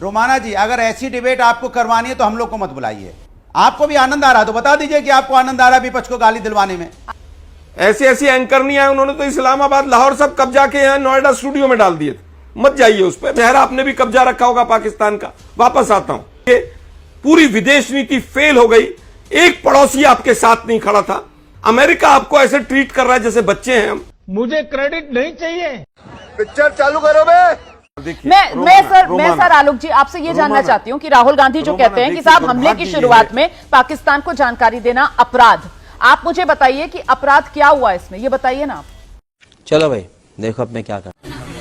रोमाना जी, अगर ऐसी डिबेट आपको करवानी है तो हम लोग को मत बुलाइए। आपको भी आनंद आ रहा तो बता दीजिए कि आपको आनंद आ रहा है विपक्ष को गाली दिलवाने में। ऐसी एंकर नहीं आए, उन्होंने तो इस्लामाबाद लाहौर सब कब्जा के यहाँ नोएडा स्टूडियो में डाल दिए थे। मत जाइए उस पर। चेहरा आपने भी कब्जा रखा होगा पाकिस्तान का। वापस आता हूं, ये पूरी विदेश नीति फेल हो गई। एक पड़ोसी आपके साथ नहीं खड़ा था। अमेरिका आपको ऐसे ट्रीट कर रहा है जैसे बच्चे हैं हम। मुझे क्रेडिट नहीं चाहिए। पिक्चर चालू करो बे। मैं सर आलोक जी आपसे ये जानना चाहती हूँ कि राहुल गांधी जो कहते हैं कि साहब हमले की शुरुआत में पाकिस्तान को जानकारी देना अपराध, आप मुझे बताइए कि अपराध क्या हुआ इसमें, ये बताइए ना आप। चलो भाई देखो अब मैं क्या कर,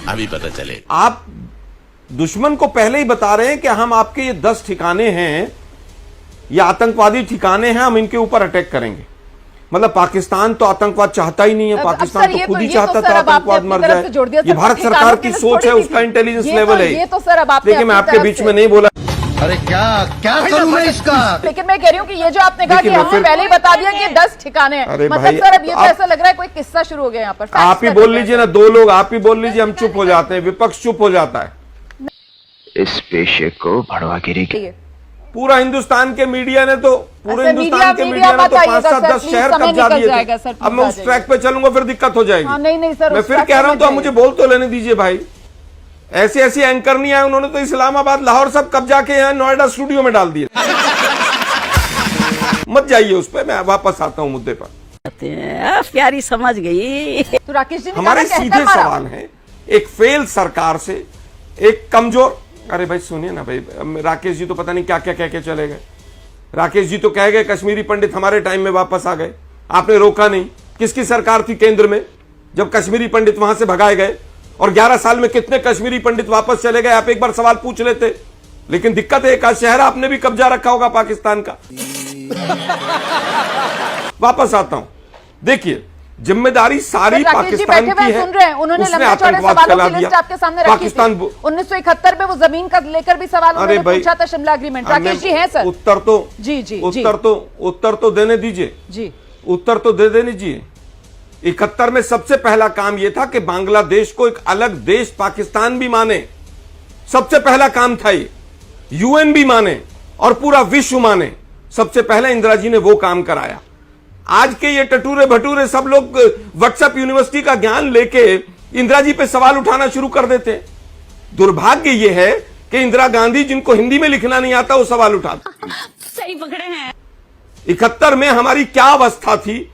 अभी पता चले। आप दुश्मन को पहले ही बता रहे हैं कि हम आपके ये 10 ठिकाने हैं, ये आतंकवादी ठिकाने हैं, हम इनके ऊपर अटैक करेंगे। मतलब पाकिस्तान तो आतंकवाद चाहता ही नहीं है। पाकिस्तान तो खुद ही चाहता था आतंकवाद मर जाए। ये भारत सरकार की सोच है, उसका इंटेलिजेंस लेवल है। ये तो सर अब आपने देखिए मैं आपके बीच में नहीं बोला। अरे क्या करूं मैं इसका। लेकिन मैं कह रही हूँ कि ये जो आपने कहा कि हमने पहले ही बता दिया कि 10 ठिकाने हैं, मतलब सर अब ये तो ऐसा लग रहा है कोई किस्सा शुरू हो गया यहाँ पर। आप ही बोल लीजिए ना, 2 लोग आप ही बोल लीजिए, हम चुप हो जाते हैं, विपक्ष चुप हो जाता है। इस पेशे को भड़वागिरी की पूरा हिंदुस्तान के मीडिया ने तो हिंदुस्तान के मीडिया ने तो 5-7-10 शहर कब्जा दिए थे। अब मैं उस ट्रैक पे चलूंगा फिर दिक्कत हो जाएगी। नहीं सर, मैं फिर कह रहा हूं तो आप मुझे बोल तो लेने दीजिए भाई। ऐसे एंकर नहीं आए, उन्होंने तो इस्लामाबाद लाहौर सब कब्जा के यहाँ नोएडा स्टूडियो में डाल दिए। मत जाइए उस पर। मैं वापस आता हूँ मुद्दे पर। प्यारी समझ गई। तो राकेश जी हमारे सीधे सवाल है, एक फेल सरकार से एक कमजोर। अरे भाई सुनिए ना भाई, राकेश जी तो पता नहीं क्या क्या कह के चले गए। राकेश जी तो कह गए कश्मीरी पंडित हमारे टाइम में वापस आ गए, आपने रोका नहीं। किसकी सरकार थी केंद्र में जब कश्मीरी पंडित वहां से भगाए गए? और 11 साल में कितने कश्मीरी पंडित वापस चले गए? आप एक बार सवाल पूछ लेते। लेकिन दिक्कत है, एक शहर आपने भी कब्जा रखा होगा पाकिस्तान का। वापस आता हूं, देखिए जिम्मेदारी सारी पाकिस्तान की है। उन्होंने उसने लंबे चौड़े आतंकवाद सवालों फैला की दिया। लिस्ट आपके सामने रखी थी। 1971 में वो जमीन का लेकर भी सवाल उन्होंने पूछा था, शिमला एग्रीमेंट। राकेश जी हैं सर? उत्तर तो देने दीजिए जी, उत्तर तो दे देने दीजिए। 71 में सबसे पहला काम यह था कि बांग्लादेश को एक अलग देश पाकिस्तान भी माने। सबसे पहला काम था ये, यूएन भी माने और पूरा विश्व माने। सबसे पहले इंदिरा जी ने वो काम कराया। आज के ये टटूरे भटूरे सब लोग व्हाट्सएप यूनिवर्सिटी का ज्ञान लेके इंदिरा जी पे सवाल उठाना शुरू कर देते हैं। दुर्भाग्य ये है कि इंदिरा गांधी जिनको हिंदी में लिखना नहीं आता वो सवाल उठाते। सही पकड़े हैं। 71 में हमारी क्या अवस्था थी?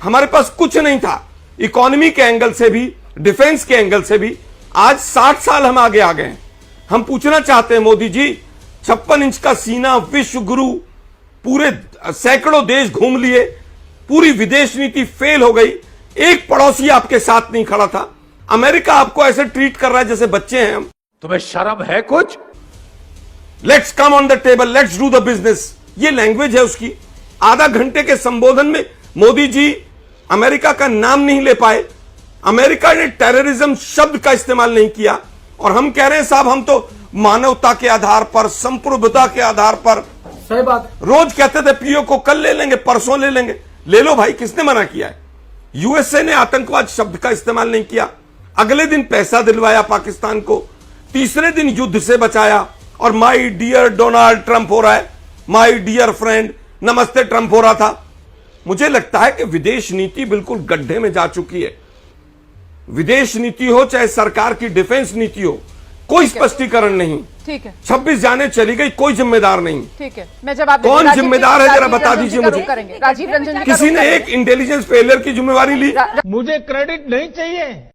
हमारे पास कुछ नहीं था, इकोनॉमी के एंगल से भी, डिफेंस के एंगल से भी। आज 60 साल हम आगे आ गए हैं। हम पूछना चाहते हैं मोदी जी, 56 इंच का सीना, विश्व गुरु, पूरे सैकड़ों देश घूम लिए, पूरी विदेश नीति फेल हो गई। एक पड़ोसी आपके साथ नहीं खड़ा था। अमेरिका आपको ऐसे ट्रीट कर रहा है जैसे बच्चे हैं हम। तुम्हें शर्म है कुछ? Let's come on the table, let's do the business, ये लैंग्वेज है उसकी। आधा घंटे के संबोधन में मोदी जी अमेरिका का नाम नहीं ले पाए। अमेरिका ने टेररिज्म शब्द का इस्तेमाल नहीं किया। और हम कह रहे हैं साहब हम तो मानवता के आधार पर, संप्रभुता के आधार पर, सही बात। रोज कहते थे पीओ को कल ले लेंगे, परसों ले लेंगे। ले लो भाई, किसने मना किया है? यूएसए ने आतंकवाद शब्द का इस्तेमाल नहीं किया। अगले दिन पैसा दिलवाया पाकिस्तान को, तीसरे दिन युद्ध से बचाया। और माई डियर डोनाल्ड ट्रंप हो रहा है, माई डियर फ्रेंड, नमस्ते ट्रंप हो रहा था। मुझे लगता है कि विदेश नीति बिल्कुल गड्ढे में जा चुकी है। विदेश नीति हो चाहे सरकार की डिफेंस नीति हो, कोई स्पष्टीकरण नहीं। ठीक है, 26 जाने चली गई, कोई जिम्मेदार नहीं। ठीक है, मैं जवाब कौन जिम्मेदार है जरा बता दीजिए मुझे। राजीव रंजन जी, किसी ने एक इंटेलिजेंस फेलियर की जिम्मेवारी ली? मुझे क्रेडिट नहीं चाहिए।